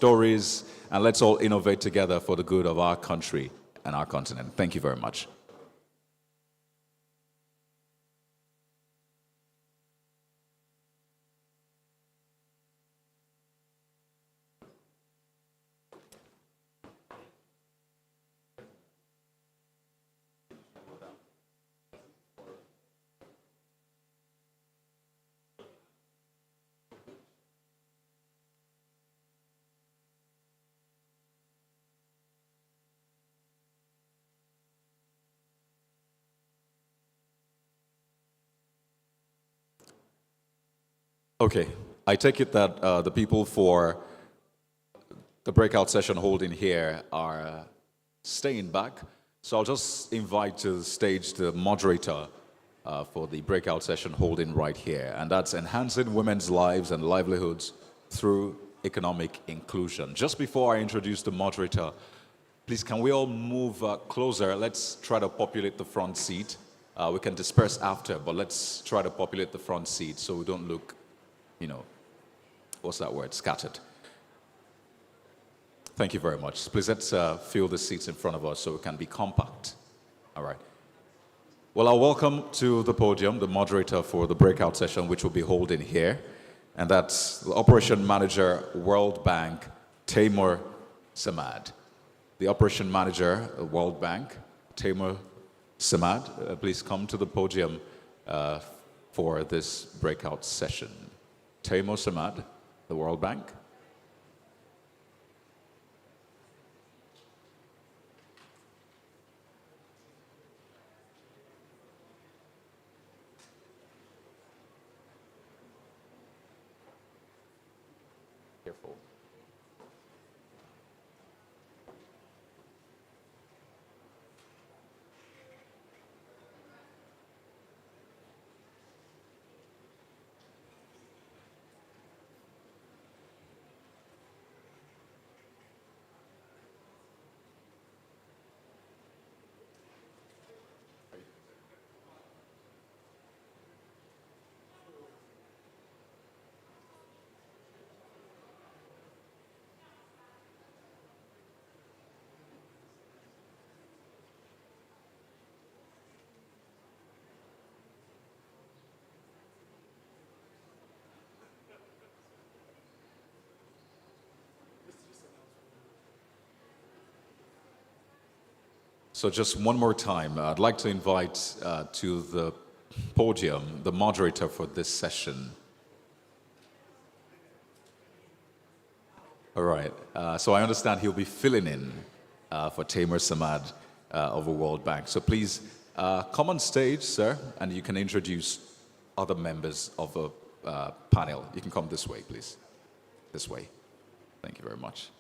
stories, and let's all innovate together for the good of our country and our continent. Thank you very much. Okay, I take it that the people for the breakout session holding here are staying back. So I'll just invite to the stage the moderator for the breakout session holding right here, and that's enhancing women's lives and livelihoods through economic inclusion. Just before I introduce the moderator, please can we all move closer? Let's try to populate the front seat. We can disperse after, but let's try to populate the front seat so we don't look, you know, what's that word, scattered. Thank you very much. Please let's fill the seats in front of us so we can be compact. All right. Well, I'll welcome to the podium the moderator for the breakout session, which we'll be holding here, and that's the Operation Manager, World Bank, Taimur Samad. The Operation Manager, World Bank, Taimur Samad, please come to the podium for this breakout session. Taimur Samad, the World Bank. Careful. So just one more time, I'd like to invite to the podium the moderator for this session. All right, so I understand he'll be filling in for Taimur Samad of the World Bank. So please come on stage, sir, and you can introduce other members of the panel. You can come this way, please. This way. Thank you very much.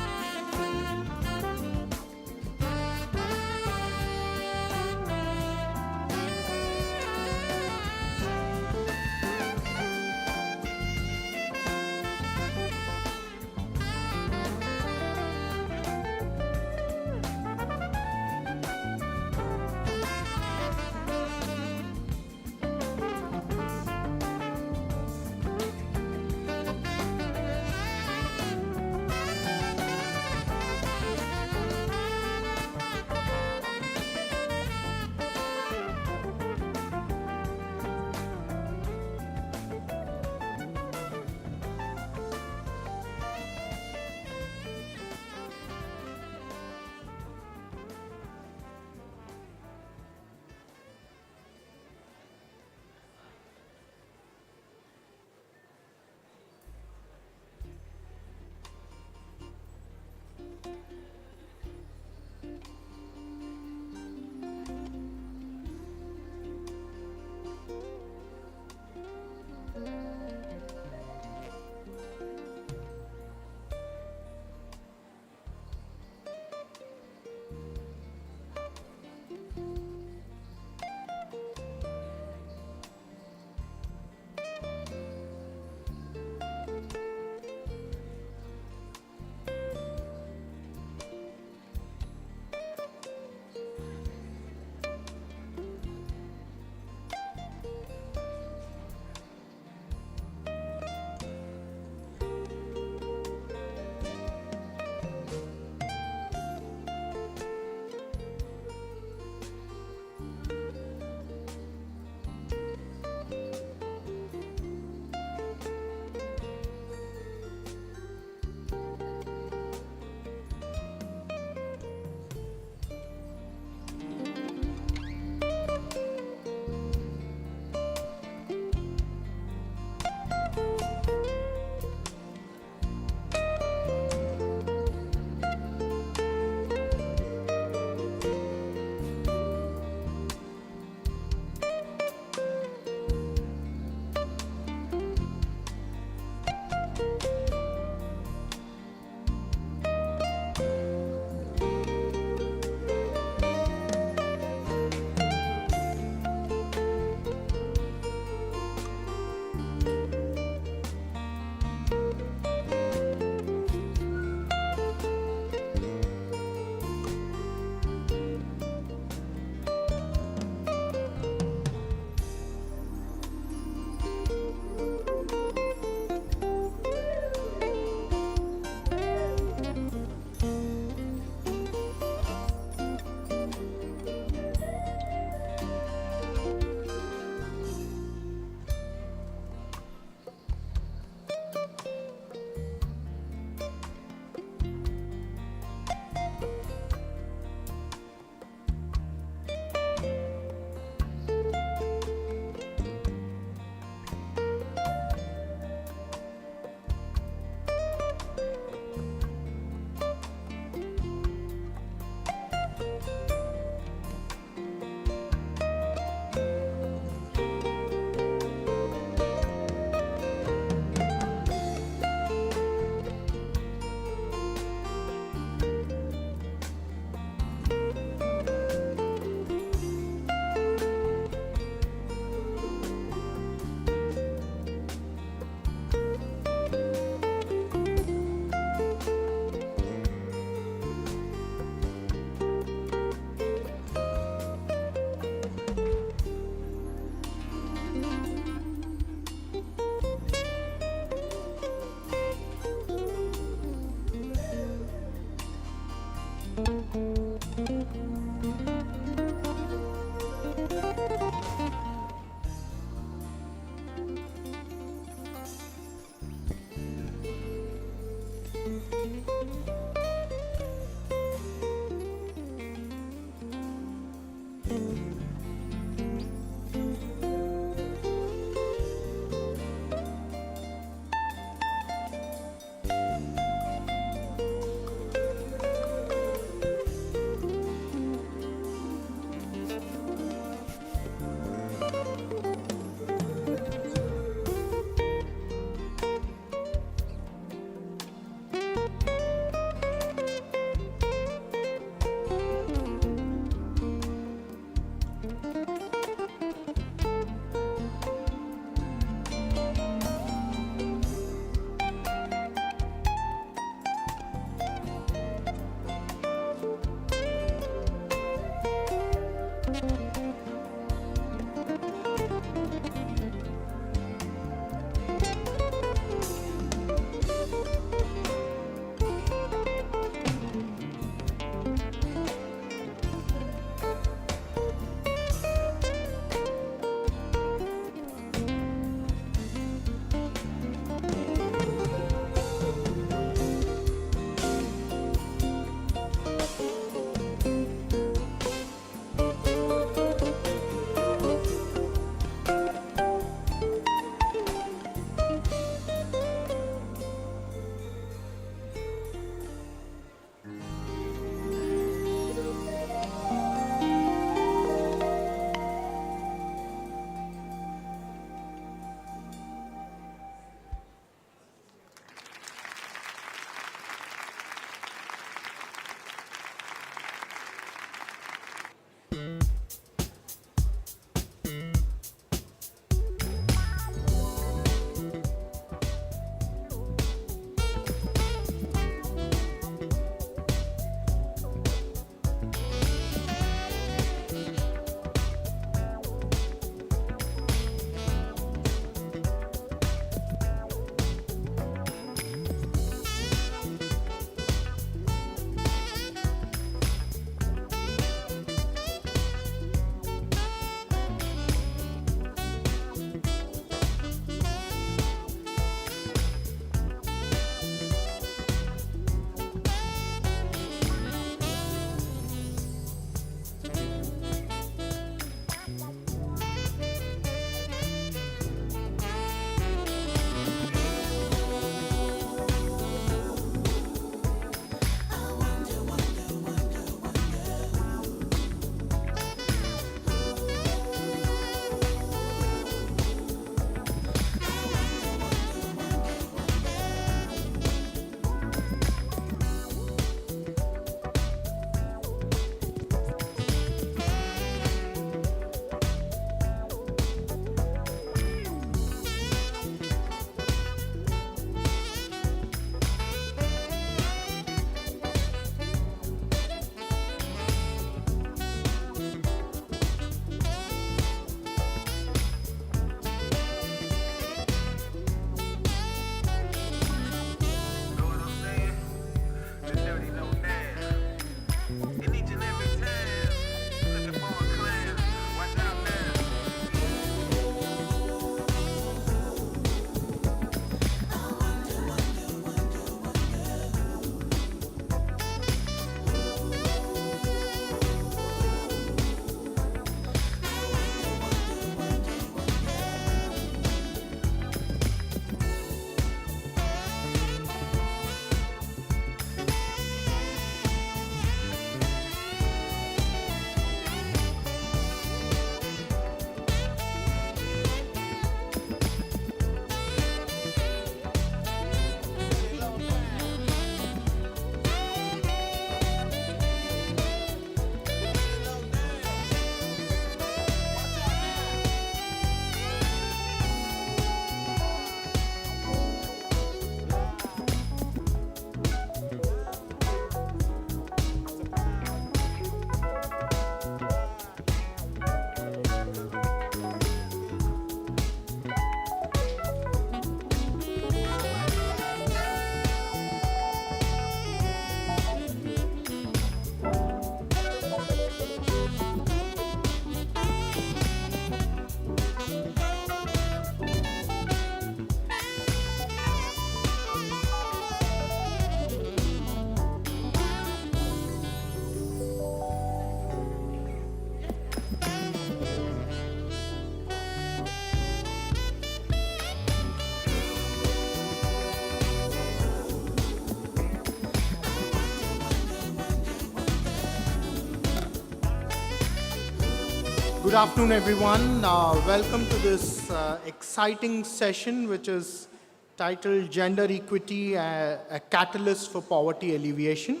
Good afternoon, everyone. Welcome to this exciting session, which is titled Gender Equity, a Catalyst for Poverty Alleviation.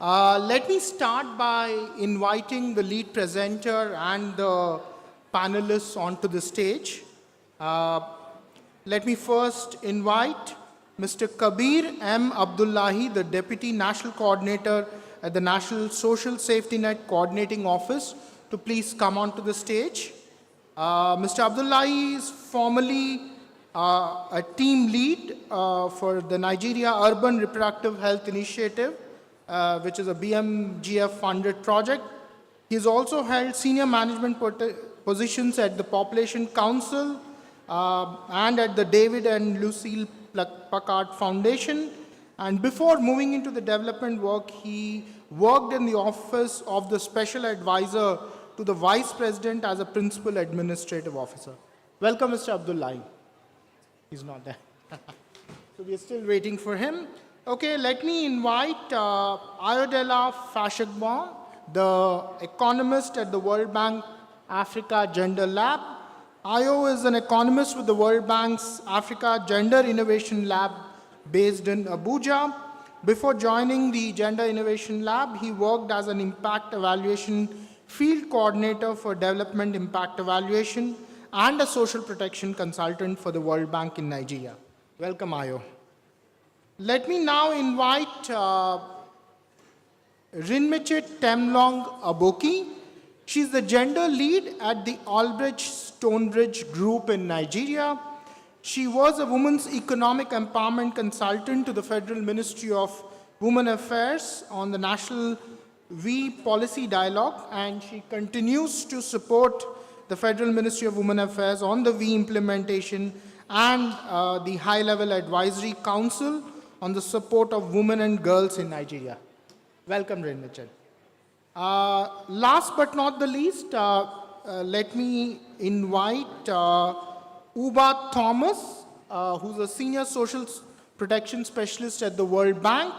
Let me start by inviting the lead presenter and the panelists onto the stage. Let me first invite Mr. Kabir M. Abdullahi, the Deputy National Coordinator at the National Social Safety Net Coordinating Office, to please come onto the stage. Mr. Abdullahi is formerly a team lead for the Nigeria Urban Reproductive Health Initiative, which is a BMGF-funded project. He's also held senior management positions at the Population Council and at the David and Lucille Packard Foundation. And before moving into the development work, he worked in the office of the Special Advisor to the Vice President as a Principal Administrative Officer. Welcome, Mr. Abdullahi. He's not there. So we are still waiting for him. Okay, let me invite Ayodela Fashagba, the economist at the World Bank Africa Gender Lab. Ayo is an economist with the World Bank's Africa Gender Innovation Lab based in Abuja. Before joining the Gender Innovation Lab, he worked as an impact evaluation field coordinator for development impact evaluation and a social protection consultant for the World Bank in Nigeria. Welcome, Ayo. Let me now invite Rinmichet Temlong Aboki. She's the gender lead at the Albridge Stonebridge Group in Nigeria. She was a women's economic empowerment consultant to the Federal Ministry of Women Affairs on the National We Policy Dialogue, and she continues to support the Federal Ministry of Women Affairs on the We implementation and the High-Level Advisory Council on the support of women and girls in Nigeria. Welcome, Rinmichet. Last but not the least, let me invite Uba Thomas, who's a senior social protection specialist at the World Bank.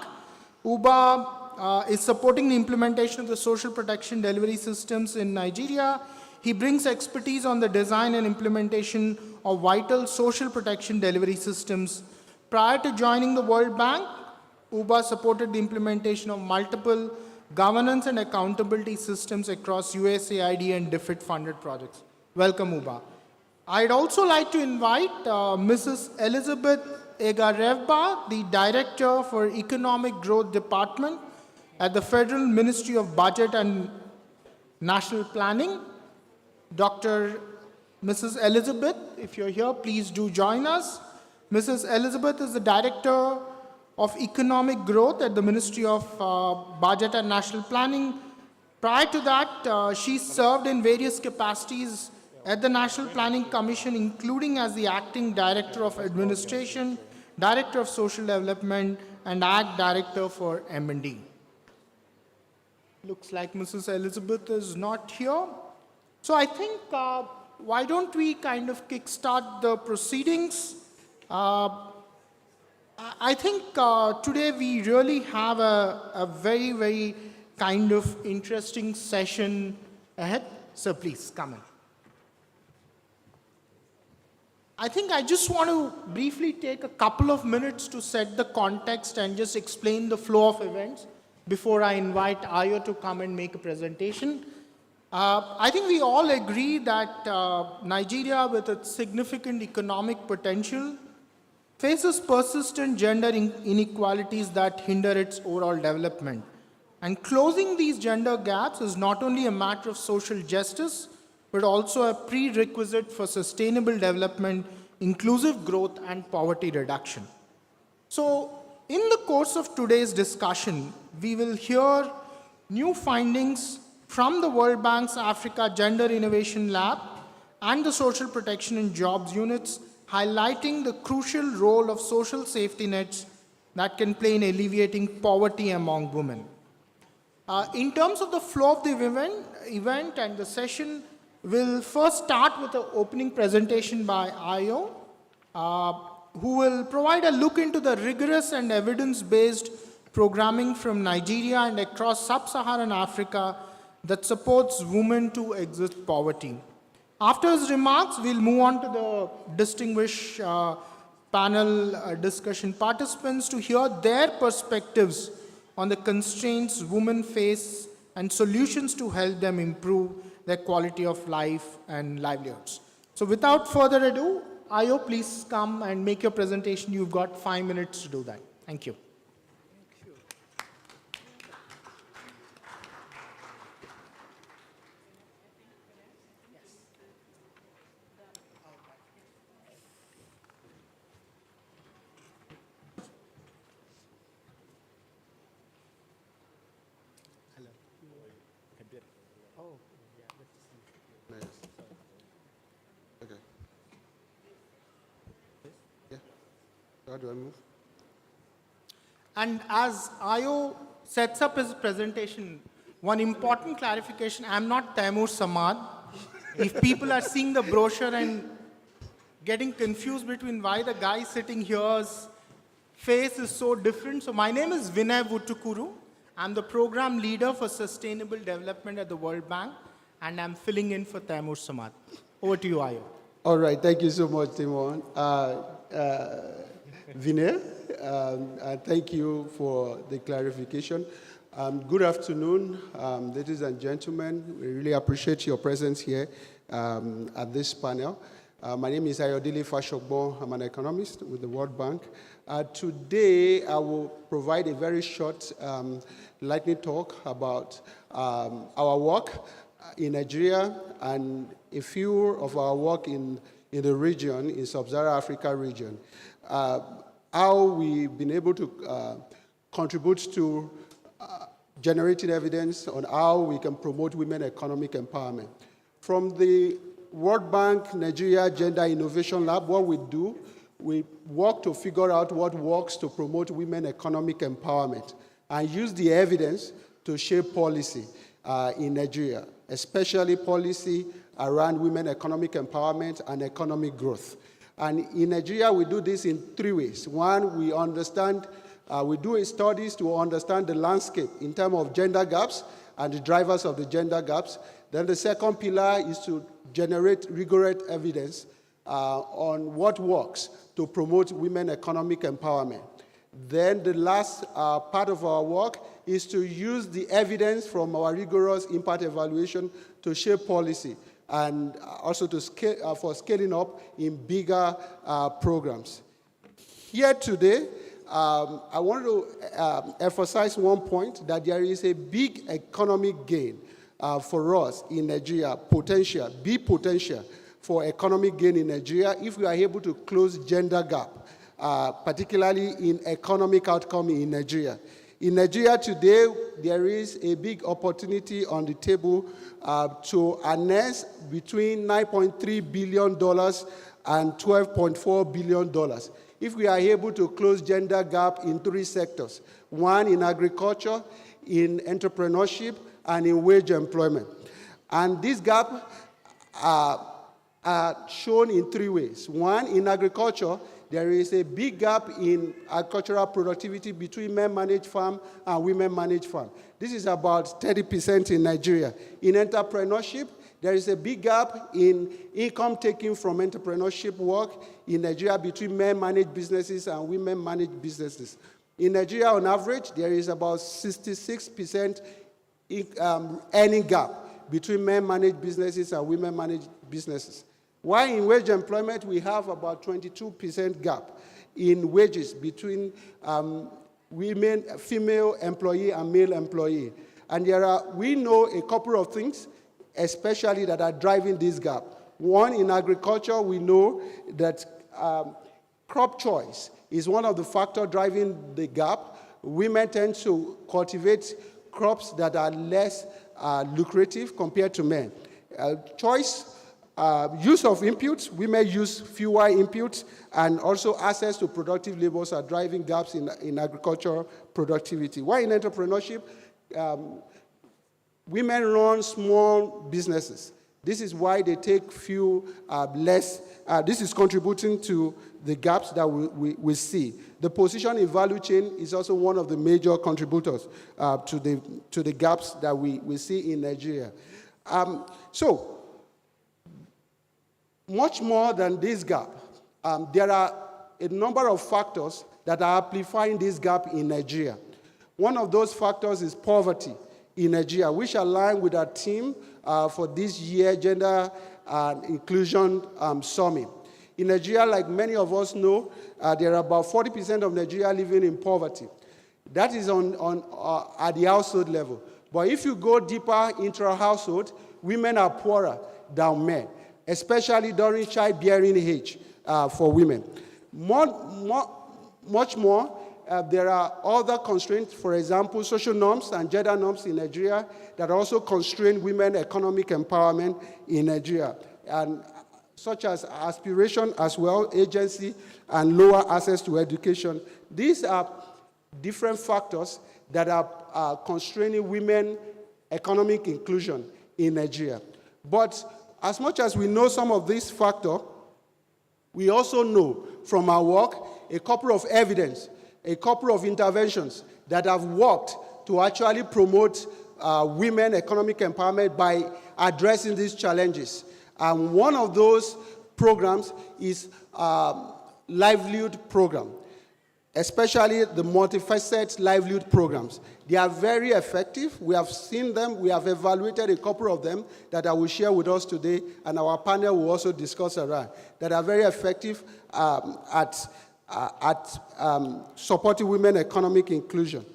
Uba is supporting the implementation of the social protection delivery systems in Nigeria. He brings expertise on the design and implementation of vital social protection delivery systems. Prior to joining the World Bank, Uba supported the implementation of multiple governance and accountability systems across USAID and DFID-funded projects. Welcome, Uba. I'd also like to invite Mrs. Elizabeth Egarevba, the Director for Economic Growth Department at the Federal Ministry of Budget and National Planning. Mrs. Elizabeth, if you're here, please do join us. Mrs. Elizabeth is the Director of Economic Growth at the Ministry of Budget and National Planning. Prior to that, she served in various capacities at the National Planning Commission, including as the Acting Director of Administration, Director of Social Development, and ACT Director for M&D. Looks like Mrs. Elizabeth is not here. So I think, why don't we kind of kickstart the proceedings? I think today we really have a very, very kind of interesting session ahead. So please come in. I think I just want to briefly take a couple of minutes to set the context and just explain the flow of events before I invite Ayo to come and make a presentation. I think we all agree that Nigeria, with its significant economic potential, faces persistent gender inequalities that hinder its overall development. And closing these gender gaps is not only a matter of social justice, but also a prerequisite for sustainable development, inclusive growth, and poverty reduction. So, in the course of today's discussion, we will hear new findings from the World Bank's Africa Gender Innovation Lab and the Social Protection and Jobs units, highlighting the crucial role of social safety nets that can play in alleviating poverty among women. In terms of the flow of the event and the session, we'll first start with an opening presentation by Ayo, who will provide a look into the rigorous and evidence-based programming from Nigeria and across sub-Saharan Africa that supports women to exit poverty. After his remarks, we'll move on to the distinguished panel discussion participants to hear their perspectives on the constraints women face and solutions to help them improve their quality of life and livelihoods. So without further ado, Ayo, please come and make your presentation. You've got 5 minutes to do that. Thank you. Yes. Okay. Yeah. How do I move? And as Ayo sets up his presentation, one important clarification, I'm not Taimur Samad. If people are seeing the brochure and getting confused between why the guy sitting here's face is so different. So my name is Vinay Vutukuru. I'm the program leader for sustainable development at the World Bank, and I'm filling in for Taimur Samad. Over to you, Ayo. All right. Thank you so much, Timon. Vinay, thank you for the clarification. Good afternoon, ladies and gentlemen. We really appreciate your presence here at this panel. My name is Ayodele Fashogbo. I'm an economist with the World Bank. Today, I will provide a very short lightning talk about our work in Nigeria and a few of our work in the region, in Sub-Saharan Africa region. How we've been able to contribute to generating evidence on how we can promote women economic empowerment. From the World Bank Nigeria Gender Innovation Lab, what we do, we work to figure out what works to promote women economic empowerment and use the evidence to shape policy in Nigeria, especially policy around women economic empowerment and economic growth. And in Nigeria, we do this in three ways. One, we understand, we do studies to understand the landscape in terms of gender gaps and the drivers of the gender gaps. Then the second pillar is to generate rigorous evidence on what works to promote women economic empowerment. Then the last part of our work is to use the evidence from our rigorous impact evaluation to shape policy and also to scale, for scaling up in bigger programs. Here today, I want to emphasize one point, that there is a big economic gain for us in Nigeria, big potential for economic gain in Nigeria if we are able to close gender gap, particularly in economic outcome in Nigeria. In Nigeria today, there is a big opportunity on the table to harness between $9.3 billion and $12.4 billion. If we are able to close gender gap in three sectors, one in agriculture, in entrepreneurship, and in wage employment. And this gap are shown in three ways. One, in agriculture, there is a big gap in agricultural productivity between men-managed farm and women-managed farm. This is about 30% in Nigeria. In entrepreneurship, there is a big gap in income taken from entrepreneurship work in Nigeria between men-managed businesses and women-managed businesses. In Nigeria, on average, there is about 66% earning gap between men-managed businesses and women-managed businesses. While in wage employment, we have about 22% gap in wages between women, female employee and male employee. And we know a couple of things, especially that are driving this gap. One, in agriculture, we know that crop choice is one of the factors driving the gap. Women tend to cultivate crops that are less lucrative compared to men. Use of inputs, women use fewer inputs, and also access to productive labors are driving gaps in agricultural productivity. While in entrepreneurship, women run small businesses. This is why they take this is contributing to the gaps that we see. The position in value chain is also one of the major contributors to the gaps that we see in Nigeria. So, much more than this gap, there are a number of factors that are amplifying this gap in Nigeria. One of those factors is poverty in Nigeria, which align with our theme for this year Gender Inclusion Summit. In Nigeria, like many of us know, there are about 40% of Nigeria living in poverty. That is at the household level. But if you go deeper intra-household, women are poorer than men, especially during childbearing age for women. Much more, there are other constraints, for example, social norms and gender norms in Nigeria that also constrain women economic empowerment in Nigeria, and such as aspiration as well, agency, and lower access to education. These are different factors that are constraining women economic inclusion in Nigeria. But as much as we know some of these factors, we also know from our work a couple of evidence, a couple of interventions that have worked to actually promote women economic empowerment by addressing these challenges. And one of those programs is livelihood program, especially the multifaceted livelihood programs. They are very effective. We have seen them. We have evaluated a couple of them that I will share with us today, and our panel will also discuss around, that are very effective at supporting women economic inclusion.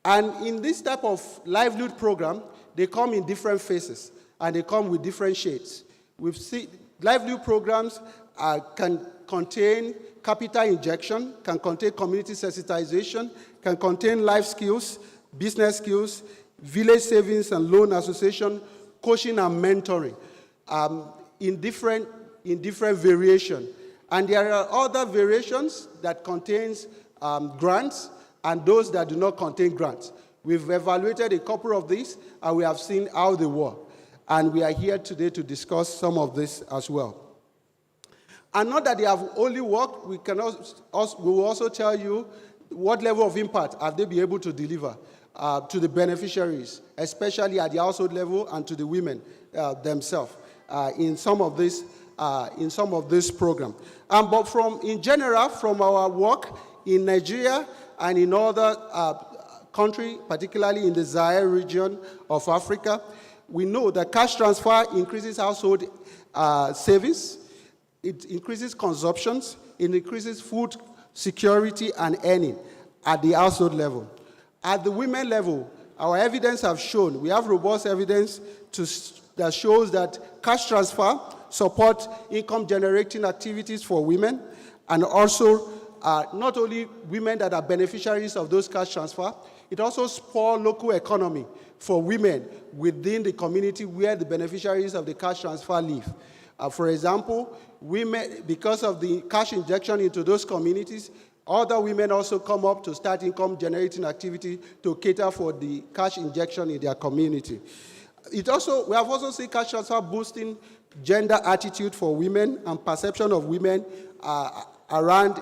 And in this type of livelihood program, they come in different phases, and they come with different shades. We've seen livelihood programs can contain capital injection, can contain community sensitization, can contain life skills, business skills, village savings and loan association, coaching and mentoring in different variation. And there are other variations that contains grants and those that do not contain grants. We've evaluated a couple of these, and we have seen how they work. And we are here today to discuss some of this as well. And not that they have only worked, we will also tell you what level of impact have they been able to deliver to the beneficiaries, especially at the household level and to the women themselves in some of this program. But in general, from our work in Nigeria and in other countries, particularly in the Sahel region of Africa, we know that cash transfer increases household savings, it increases consumptions, it increases food security and earning at the household level. At the women level, our evidence have shown, we have robust evidence that shows that cash transfer support income-generating activities for women, and also not only women that are beneficiaries of those cash transfer, it also supports local economy for women within the community where the beneficiaries of the cash transfer live. For example, women, because of the cash injection into those communities, other women also come up to start income-generating activity to cater for the cash injection in their community. We have also seen cash transfer boosting gender attitude for women and perception of women around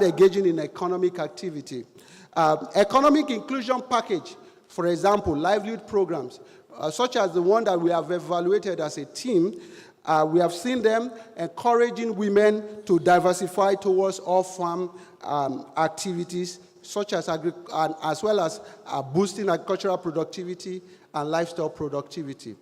engaging in economic activity. Economic inclusion package, for example, livelihood programs, such as the one that we have evaluated as a team, we have seen them encouraging women to diversify towards off-farm activities, such as as well as boosting agricultural productivity and livestock productivity.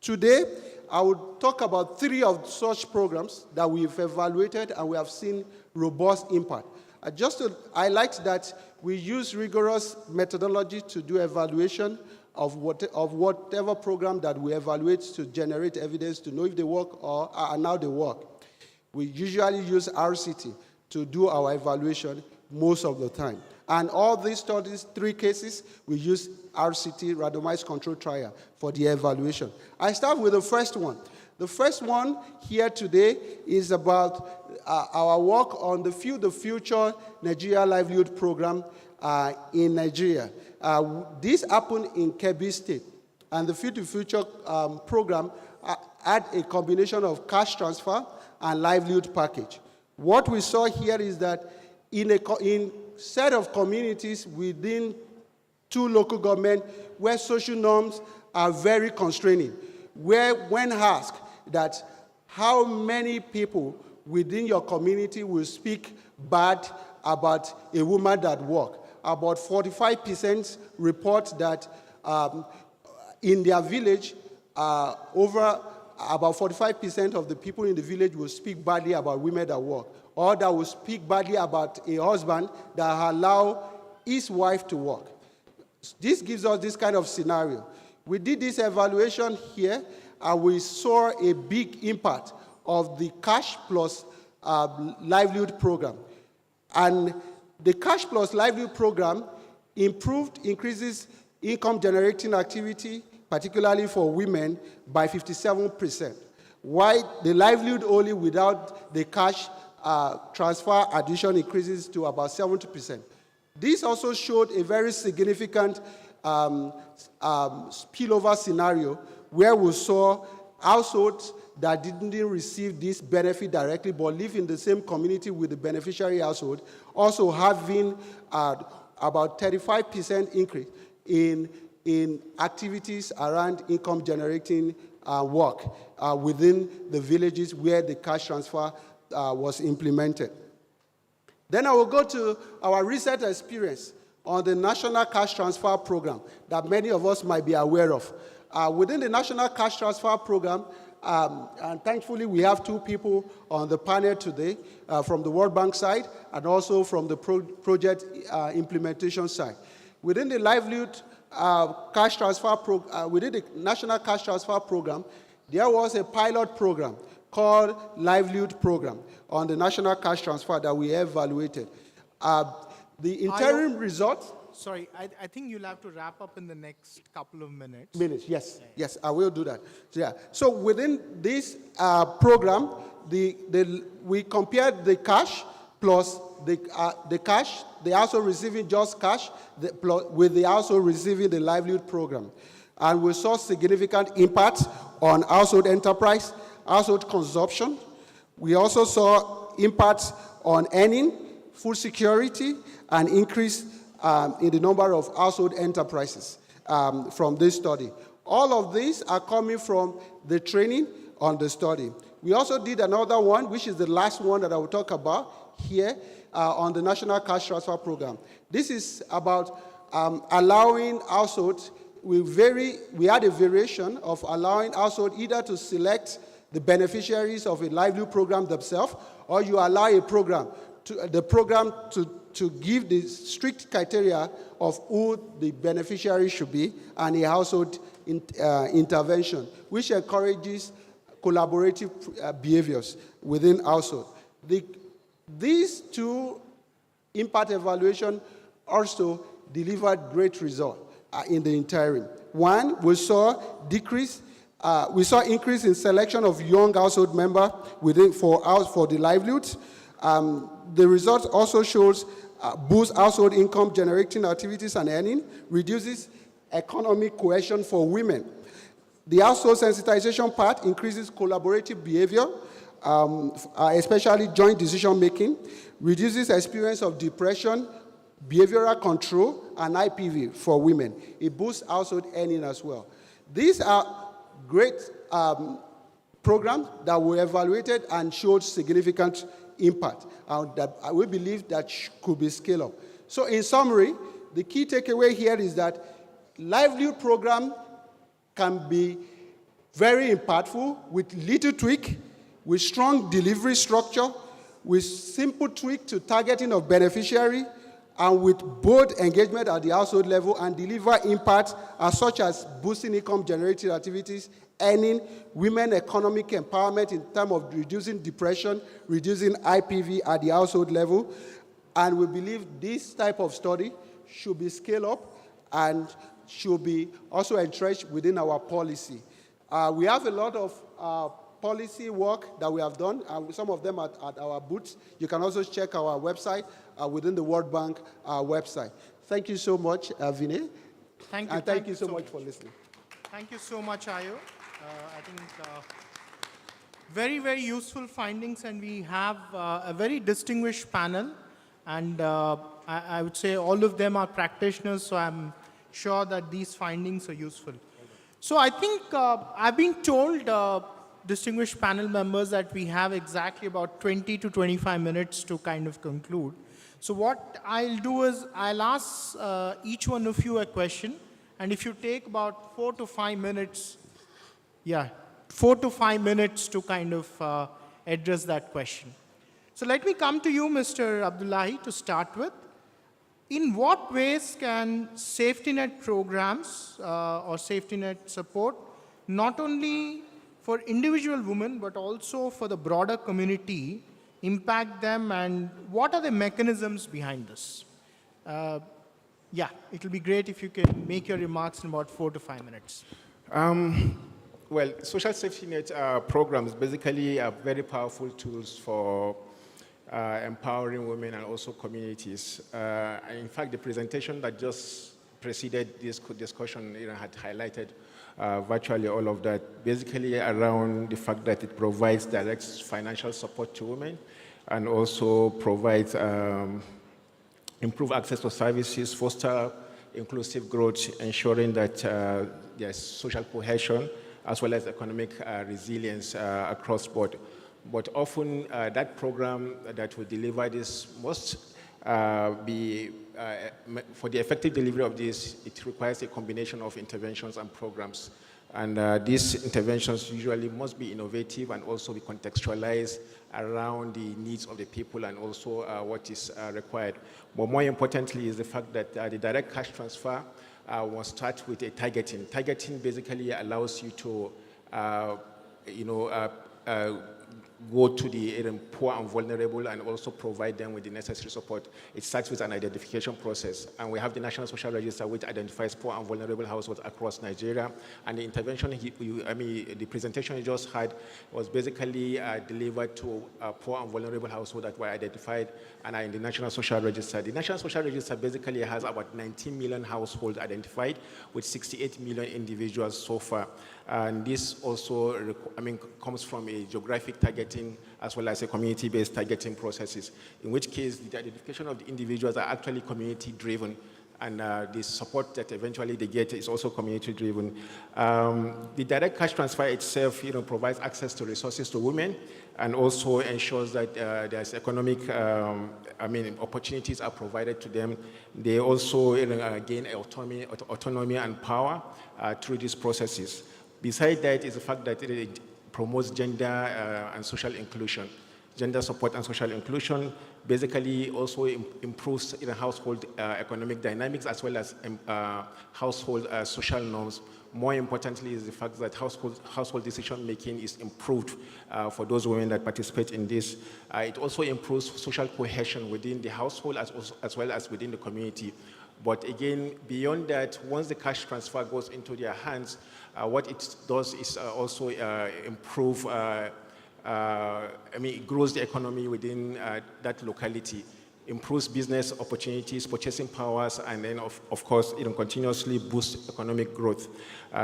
Today, I will talk about 3 of such programs that we've evaluated and we have seen robust impact. Just to highlight that we use rigorous methodology to do evaluation of whatever program that we evaluate to generate evidence to know if they work or how they work. We usually use RCT to do our evaluation most of the time. And all these studies, 3 cases, we use RCT, randomized control trial, for the evaluation. I start with the first one. The first one here today is about our work on the Feed the Future Nigeria Livelihood Program in Nigeria. This happened in Kebbi State, and the Feed the Future program had a combination of cash transfer and livelihood package. What we saw here is that in a set of communities within 2 local governments where social norms are very constraining, where when asked that how many people within your community will speak bad about a woman that work, about 45% report that in their village, over about 45% of the people in the village will speak badly about women that work, or that will speak badly about a husband that allow his wife to work. This gives us this kind of scenario. We did this evaluation here, and we saw a big impact of the cash plus livelihood program. And the Cash Plus Livelihood program increases income generating activity, particularly for women, by 57%, while the livelihood only without the cash transfer addition increases to about 70%. This also showed a very significant spillover scenario where we saw households that didn't receive this benefit directly but live in the same community with the beneficiary household also having about 35% increase in activities around income generating work within the villages where the cash transfer was implemented. Then I will go to our recent experience on the National Cash Transfer Program that many of us might be aware of. Within the National Cash Transfer Program, and thankfully we have two people on the panel today from the World Bank side and also from the project implementation side. Within the livelihood cash transfer within the National Cash Transfer Program, there was a pilot program called Livelihood Program on the National Cash Transfer that we evaluated. The interim results. Sorry, I think you'll have to wrap up in the next couple of minutes. Yes, yes, I will do that. So within this program, we compared the cash plus the cash, the household receiving just cash, with the household receiving the livelihood program. And we saw significant impact on household enterprise, household consumption. We also saw impacts on earning, food security, and increase in the number of household enterprises from this study. All of these are coming from the training on the study. We also did another one, which is the last one that I will talk about here on the National Cash Transfer Program. This is about allowing households, we had a variation of allowing households either to select the beneficiaries of a livelihood program themselves, or you allow a program, to give the strict criteria of who the beneficiary should be and a household intervention, which encourages collaborative behaviors within household. These two impact evaluation also delivered great results in the interim. One, we saw increase in selection of young household members for the livelihoods. The results also shows boosts household income generating activities and earning, reduces economic cohesion for women. The household sensitization part increases collaborative behavior, especially joint decision making, reduces experience of depression, behavioral control, and IPV for women. It boosts household earning as well. These are great programs that were evaluated and showed significant impact that we believe that could be scaled up. So in summary, the key takeaway here is that livelihood program can be very impactful with little tweak, with strong delivery structure, with simple tweak to targeting of beneficiary, and with bold engagement at the household level and deliver impact such as boosting income generating activities, earning, women economic empowerment in terms of reducing depression, reducing IPV at the household level. And we believe this type of study should be scaled up and should be also entrenched within our policy. We have a lot of policy work that we have done, some of them at our booths. You can also check our website within the World Bank website. Thank you so much, Vinay. Thank you. And thank you so much for listening. Thank you so much, Ayo. I think very, very useful findings, and we have a very distinguished panel. And I would say all of them are practitioners, so I'm sure that these findings are useful. So I think I've been told, distinguished panel members, that we have exactly about 20 to 25 minutes to kind of conclude. So what I'll do is I'll ask each one of you a question, and if you take about 4 to 5 minutes, 4 to 5 minutes to kind of address that question. So let me come to you, Mr. Abdullahi, to start with. In what ways can safety net programs or safety net support, not only for individual women, but also for the broader community, impact them, and what are the mechanisms behind this? Yeah, it'll be great if you can make your remarks in about 4 to 5 minutes. Well, social safety net programs basically are very powerful tools for empowering women and also communities. In fact, the presentation that just preceded this discussion had highlighted virtually all of that, basically around the fact that it provides direct financial support to women and also provides improve access to services, foster inclusive growth, ensuring that there's social cohesion as well as economic resilience across board. But often that program that will deliver this must be, for the effective delivery of this, it requires a combination of interventions and programs. And these interventions usually must be innovative and also be contextualized around the needs of the people and also what is required. But more importantly is the fact that the direct cash transfer will start with a targeting. Targeting basically allows you to, go to the poor and vulnerable and also provide them with the necessary support. It starts with an identification process. And we have the National Social Register, which identifies poor and vulnerable households across Nigeria. And the intervention, the presentation you just had was basically delivered to poor and vulnerable households that were identified and are in the National Social Register. The National Social Register basically has about 19 million households identified with 68 million individuals so far. And this also, comes from a geographic targeting as well as a community-based targeting processes, in which case the identification of the individuals are actually community-driven, and the support that eventually they get is also community-driven. The direct cash transfer itself, provides access to resources to women and also ensures that there's economic, opportunities are provided to them. They also gain autonomy and power through these processes. Besides that is the fact that it promotes gender and social inclusion. Gender support and social inclusion basically also improves household economic dynamics as well as household social norms. More importantly is the fact that household decision making is improved for those women that participate in this. It also improves social cohesion within the household as well as within the community. But again, beyond that, once the cash transfer goes into their hands, what it does is also improve, it grows the economy within that locality, improves business opportunities, purchasing powers, and then, of course, continuously boosts economic growth.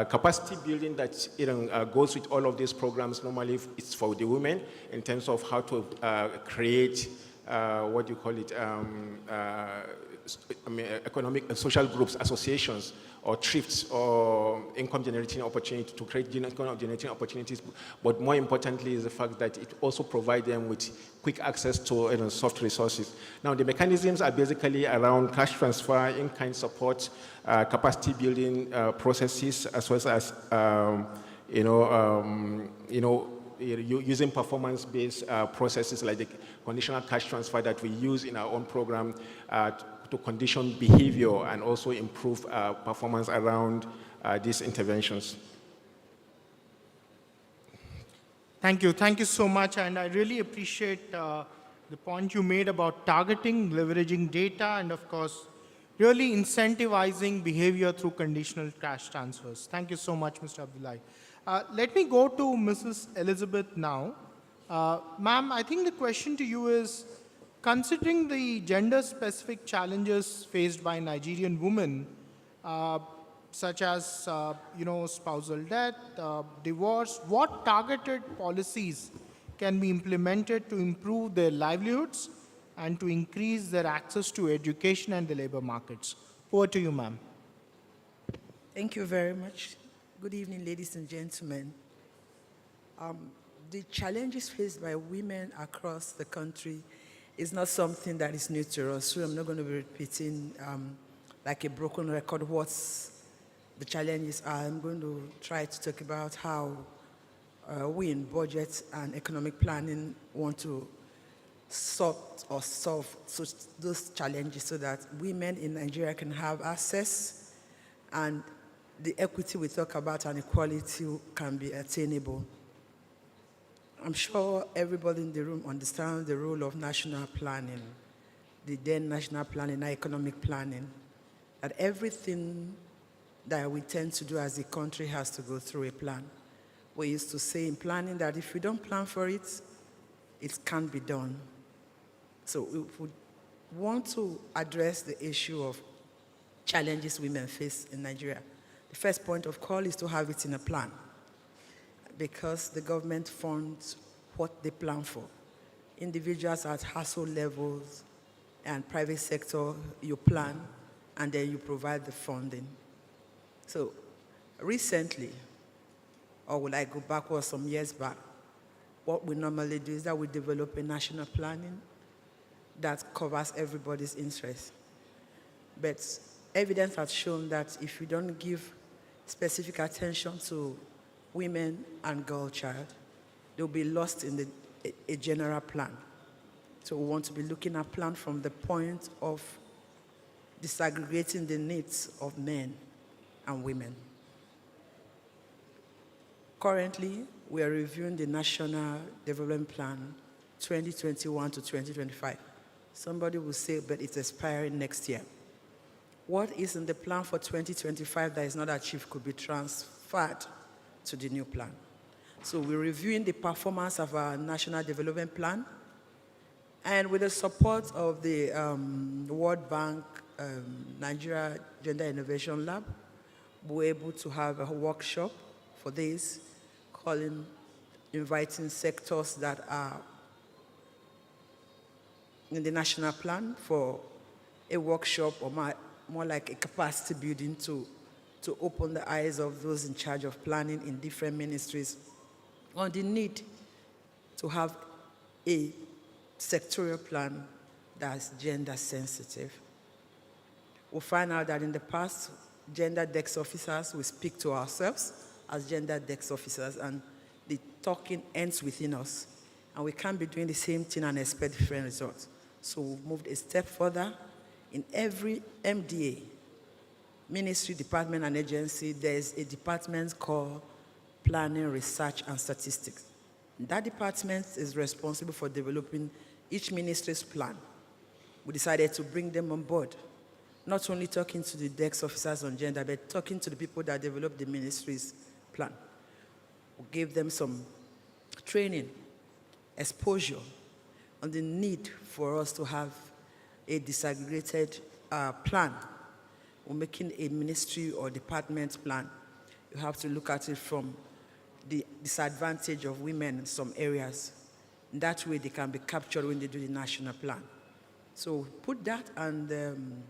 Capacity building that goes with all of these programs normally is for the women in terms of how to create, economic and social groups, associations, or thrifts, or income generating opportunities to create income generating opportunities. But more importantly is the fact that it also provides them with quick access to soft resources. Now the mechanisms are basically around cash transfer, in-kind support, capacity building processes, as well as using performance-based processes like the conditional cash transfer that we use in our own program to condition behavior and also improve performance around these interventions. Thank you so much, and I really appreciate the point you made about targeting, leveraging data, and of course, really incentivizing behavior through conditional cash transfers. Thank you so much, Mr. Abdullahi. Let me go to Mrs. Elizabeth now. Ma'am, I think the question to you is, considering the gender-specific challenges faced by Nigerian women, such as spousal death, divorce, what targeted policies can be implemented to improve their livelihoods and to increase their access to education and the labor markets? Over to you, ma'am. Thank you very much. Good evening, ladies and gentlemen. The challenges faced by women across the country is not something that is new to us, so I'm not going to be repeating like a broken record what the challenges are. I'm going to try to talk about how we in budget and economic planning want to solve those challenges so that women in Nigeria can have access and the equity we talk about and equality can be attainable. I'm sure everybody in the room understands the role of national planning, the then national planning, now economic planning, that everything that we tend to do as a country has to go through a plan. We used to say in planning that if we don't plan for it, it can't be done. So if we want to address the issue of challenges women face in Nigeria, the first point of call is to have it in a plan, because the government funds what they plan for. Individuals at household levels and private sector, you plan, and then you provide the funding. So recently, or will I go backwards some years back, what we normally do is that we develop a national planning that covers everybody's interest. But evidence has shown that if you don't give specific attention to women and girl child, they'll be lost in a general plan. So we want to be looking at plan from the point of disaggregating the needs of men and women. Currently, we are reviewing the National Development Plan 2021 to 2025. Somebody will say, but it's expiring next year. What is in the plan for 2025 that is not achieved could be transferred to the new plan. So we're reviewing the performance of our National Development Plan, and with the support of the World Bank Nigeria Gender Innovation Lab, we're able to have a workshop for this, inviting sectors that are in the national plan for a workshop, or more like a capacity building to open the eyes of those in charge of planning in different ministries on the need to have a sectorial plan that's gender sensitive. We'll find out that in the past, gender desk officers will speak to ourselves as gender desk officers, and the talking ends within us. And we can't be doing the same thing and expect different results. So we've moved a step further. In every MDA, ministry, department, and agency, there's a department called Planning, Research, and Statistics. That department is responsible for developing each ministry's plan. We decided to bring them on board, not only talking to the desk officers on gender, but talking to the people that develop the ministry's plan. We gave them some training, exposure on the need for us to have a disaggregated plan. We're making a ministry or department plan. You have to look at it from the disadvantage of women in some areas. That way they can be captured when they do the national plan. So put that, and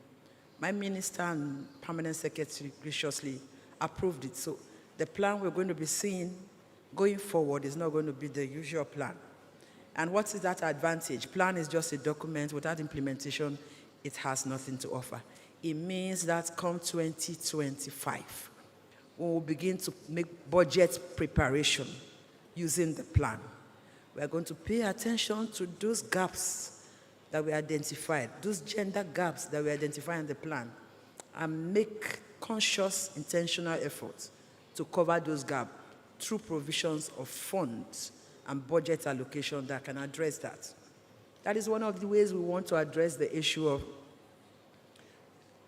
my minister and permanent secretary graciously approved it. So the plan we're going to be seeing going forward is not going to be the usual plan. And what is that advantage? Plan is just a document. Without implementation, it has nothing to offer. It means that come 2025, we will begin to make budget preparation using the plan. We are going to pay attention to those gaps that we identified, those gender gaps that we identify in the plan, and make conscious, intentional efforts to cover those gaps through provisions of funds and budget allocation that can address that. That is one of the ways we want to address the issue of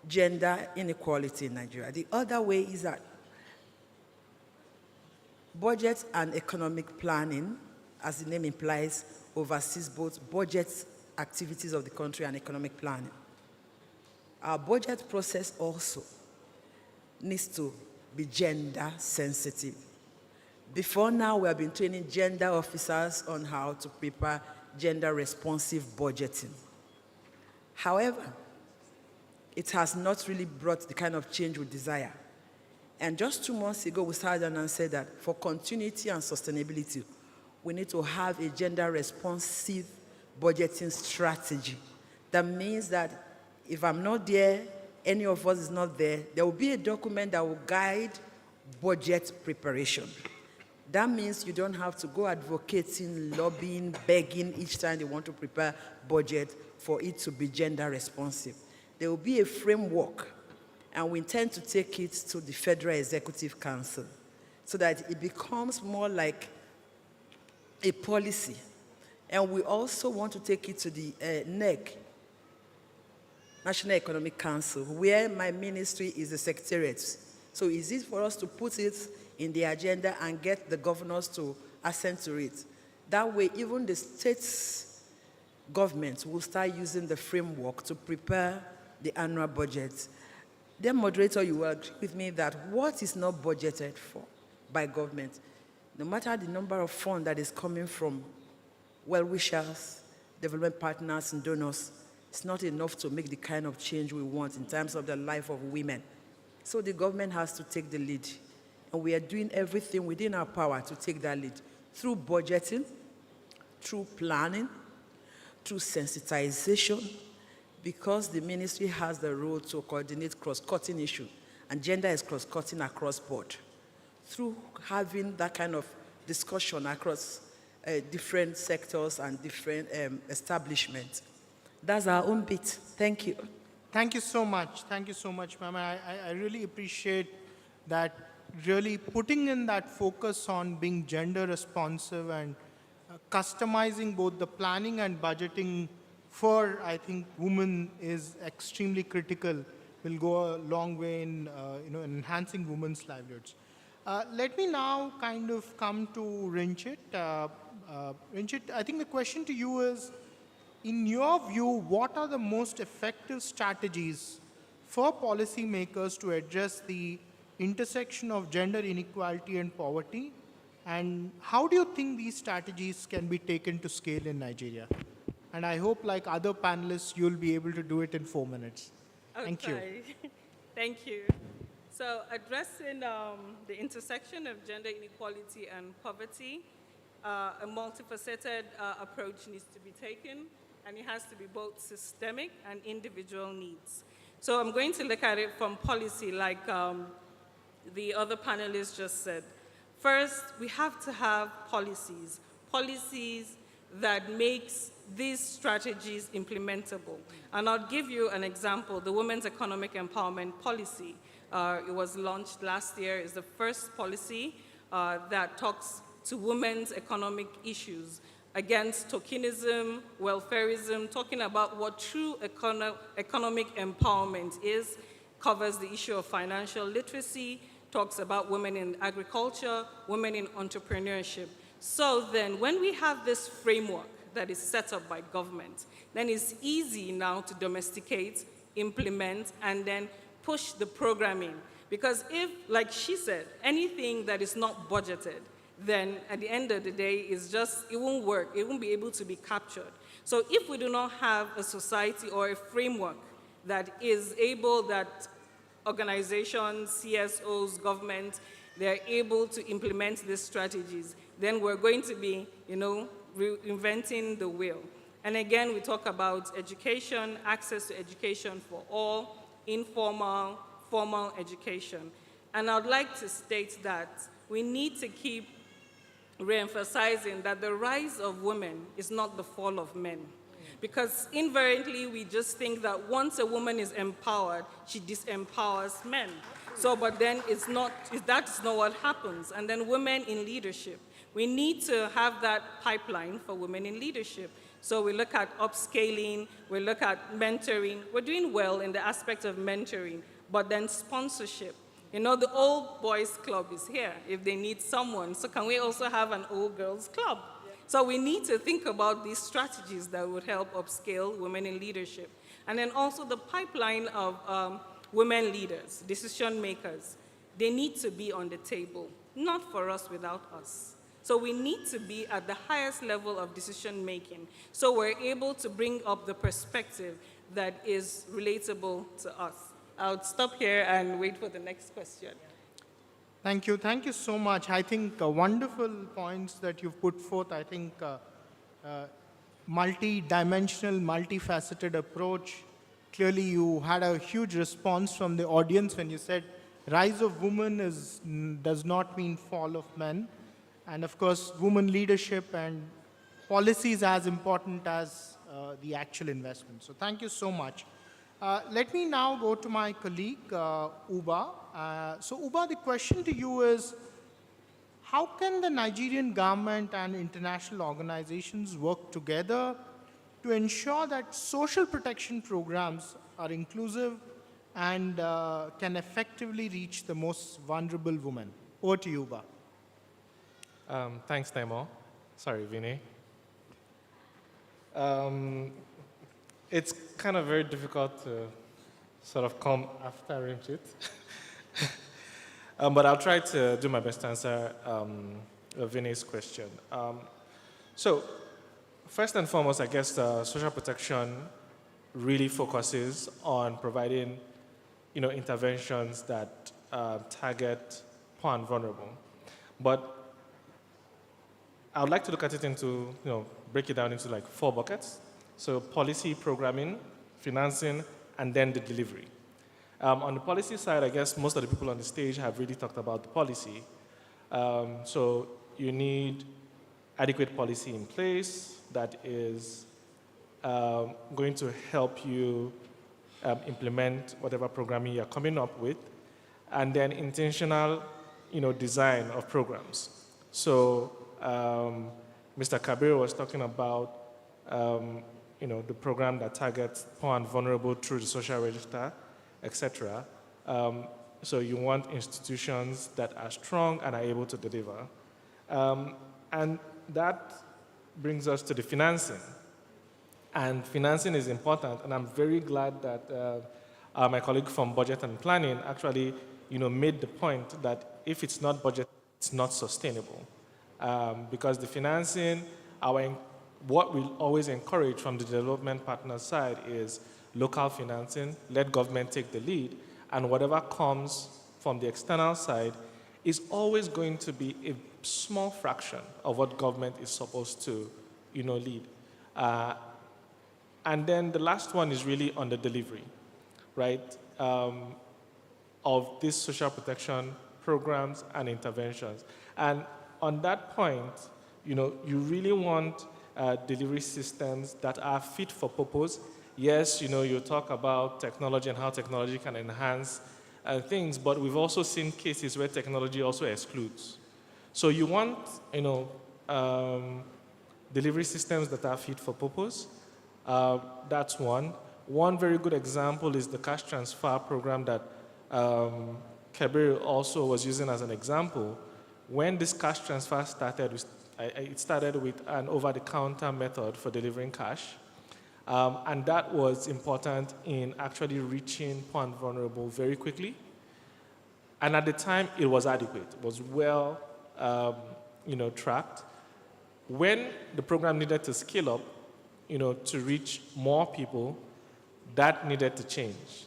gender inequality in Nigeria. The other way is that budget and economic planning, as the name implies, oversees both budget activities of the country and economic planning. Our budget process also needs to be gender sensitive. Before now, we have been training gender officers on how to prepare gender responsive budgeting. However, it has not really brought the kind of change we desire. And just 2 months ago, we started and said that for continuity and sustainability, we need to have a gender responsive budgeting strategy. That means that if I'm not there, any of us is not there, there will be a document that will guide budget preparation. That means you don't have to go advocating, lobbying, begging each time they want to prepare budget for it to be gender responsive. There will be a framework, and we intend to take it to the Federal Executive Council so that it becomes more like a policy. And we also want to take it to the NEC, National Economic Council, where my ministry is the secretariat. So is it for us to put it in the agenda and get the governors to assent to it? That way, even the states' governments will start using the framework to prepare the annual budget. Then, moderator, you will agree with me that what is not budgeted for by government, no matter the number of funds that is coming from well-wishers, development partners, and donors, it's not enough to make the kind of change we want in terms of the life of women. So the government has to take the lead. And we are doing everything within our power to take that lead through budgeting, through planning, through sensitization, because the ministry has the role to coordinate cross-cutting issues, and gender is cross-cutting across board. Through having that kind of discussion across different sectors and different establishments. That's our own bit. Thank you. Thank you so much. Thank you so much, ma'am. I really appreciate that, really putting in that focus on being gender responsive and customizing both the planning and budgeting for, I think, women is extremely critical, will go a long way in enhancing women's livelihoods. Let me now kind of come to Rinchit. Rinchit, I think the question to you is, in your view, what are the most effective strategies for policymakers to address the intersection of gender inequality and poverty? And how do you think these strategies can be taken to scale in Nigeria? And I hope, like other panelists, you'll be able to do it in 4 minutes. Thank you. Thank you. So addressing the intersection of gender inequality and poverty, a multifaceted approach needs to be taken, and it has to be both systemic and individual needs. So I'm going to look at it from policy, like the other panelists just said. First, we have to have policies that makes these strategies implementable. And I'll give you an example, the Women's Economic Empowerment Policy. It was launched last year. It's the first policy that talks to women's economic issues, against tokenism, welfarism, talking about what true economic empowerment is, covers the issue of financial literacy, talks about women in agriculture, women in entrepreneurship. So then when we have this framework that is set up by government, then it's easy now to domesticate, implement, and then push the programming. Because if, like she said, anything that is not budgeted, then at the end of the day, it won't work. It won't be able to be captured. So if we do not have a society or a framework that is able, that organizations, CSOs, government, they're able to implement these strategies, then we're going to be, reinventing the wheel. And again, we talk about education, access to education for all, informal, formal education. And I'd like to state that we need to keep re-emphasizing that the rise of women is not the fall of men. Because invariantly, we just think that once a woman is empowered, she disempowers men. So, but then that's not what happens. And then women in leadership. We need to have that pipeline for women in leadership. So we look at upscaling, we look at mentoring. We're doing well in the aspect of mentoring, but then sponsorship. The old boys club is here if they need someone. So can we also have an old girls club? So we need to think about these strategies that would help upscale women in leadership. And then also the pipeline of women leaders, decision makers. They need to be on the table, not for us without us. So we need to be at the highest level of decision making. So we're able to bring up the perspective that is relatable to us. I'll stop here and wait for the next question. Thank you. Thank you so much. I think wonderful points that you've put forth. I think multi-dimensional, multifaceted approach. Clearly, you had a huge response from the audience when you said rise of women does not mean fall of men. And of course, women leadership and policies as important as the actual investment. So thank you so much. Let me now go to my colleague, Uba. So Uba, the question to you is, how can the Nigerian government and international organizations work together to ensure that social protection programs are inclusive and can effectively reach the most vulnerable women? Over to you, Ba. Thanks, Nemo. Sorry, Vinny. It's kind of very difficult to sort of come after Rimchit. But I'll try to do my best to answer Vinny's question. So, first and foremost, I guess social protection really focuses on providing, interventions that target poor and vulnerable. But I would like to look at it into, break it down into like 4 buckets. So policy, programming, financing, and then the delivery. On the policy side, I guess most of the people on the stage have really talked about the policy. So you need adequate policy in place that is going to help you implement whatever programming you're coming up with, and then intentional, design of programs. So Mr. Kabir was talking about, the program that targets poor and vulnerable through the social register, etc. So you want institutions that are strong and are able to deliver. And that brings us to the financing. And financing is important, and I'm very glad that my colleague from Budget and Planning actually, made the point that if it's not budget, it's not sustainable. Because the financing, what we always encourage from the development partner side is local financing, let government take the lead, and whatever comes from the external side is always going to be a small fraction of what government is supposed to, lead. And then the last one is really on the delivery, right, of these social protection programs and interventions. And on that point, you really want delivery systems that are fit for purpose. Yes, you talk about technology and how technology can enhance things, but we've also seen cases where technology also excludes. So you want, delivery systems that are fit for purpose. That's one. One very good example is the cash transfer program that Kabir also was using as an example. When this cash transfer started, it started with an over-the-counter method for delivering cash. And that was important in actually reaching poor and vulnerable very quickly. And at the time, it was adequate. It was well, tracked. When the program needed to scale up, to reach more people, that needed to change.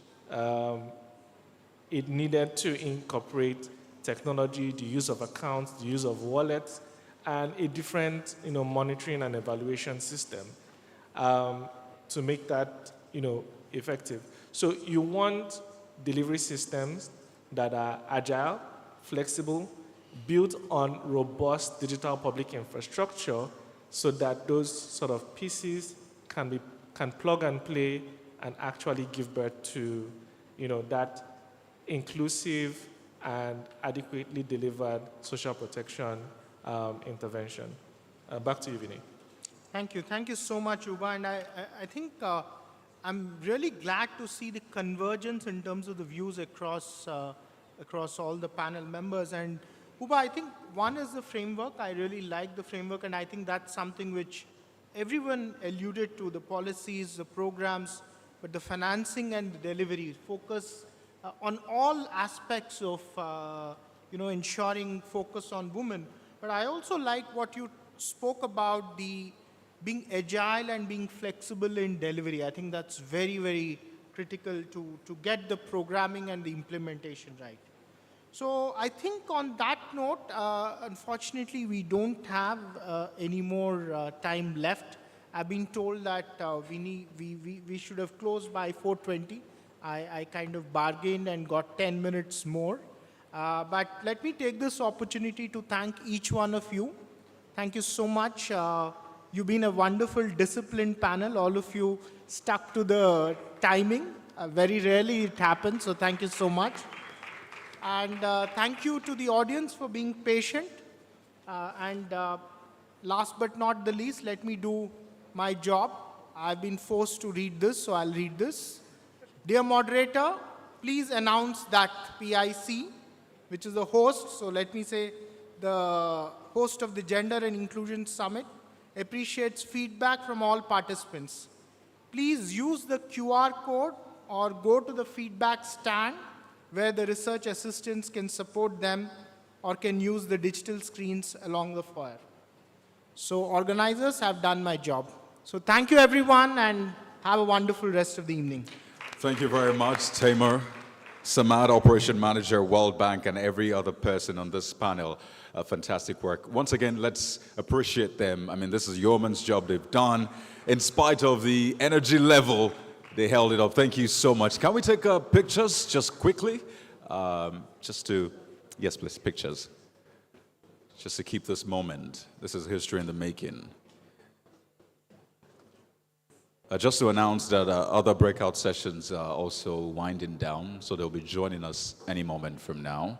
It needed to incorporate technology, the use of accounts, the use of wallets, and a different, monitoring and evaluation system to make that, effective. So you want delivery systems that are agile, flexible, built on robust digital public infrastructure so that those sort of pieces can plug and play and actually give birth to, that inclusive and adequately delivered social protection intervention. Back to you, Vinny. Thank you. Thank you so much, Uba. And I think I'm really glad to see the convergence in terms of the views across all the panel members. And Uba, I think one is the framework. I really like the framework, and I think that's something which everyone alluded to, the policies, the programs, but the financing and the delivery focus on all aspects of ensuring focus on women. But I also like what you spoke about, the being agile and being flexible in delivery. I think that's very, very critical to get the programming and the implementation right. So I think on that note, unfortunately, we don't have any more time left. I've been told that we should have closed by 4:20. I kind of bargained and got 10 minutes more. But let me take this opportunity to thank each one of you. Thank you so much. You've been a wonderful, disciplined panel. All of you stuck to the timing. Very rarely it happens, so thank you so much. And thank you to the audience for being patient. And last but not the least, let me do my job. I've been forced to read this, so I'll read this. Dear moderator, please announce that PIC, which is the host, so let me say the host of the Gender and Inclusion Summit, appreciates feedback from all participants. Please use the QR code or go to the feedback stand where the research assistants can support them or can use the digital screens along the foyer. So organizers have done my job. So thank you everyone and have a wonderful rest of the evening. Thank you very much, Tamer, Samad, Operation Manager, World Bank, and every other person on this panel. Fantastic work. Once again, let's appreciate them. I mean, this is yeoman's job they've done. In spite of the energy level, they held it up. Thank you so much. Can we take pictures just quickly? Yes, please, pictures. Just to keep this moment. This is history in the making. Just to announce that other breakout sessions are also winding down, so they'll be joining us any moment from now.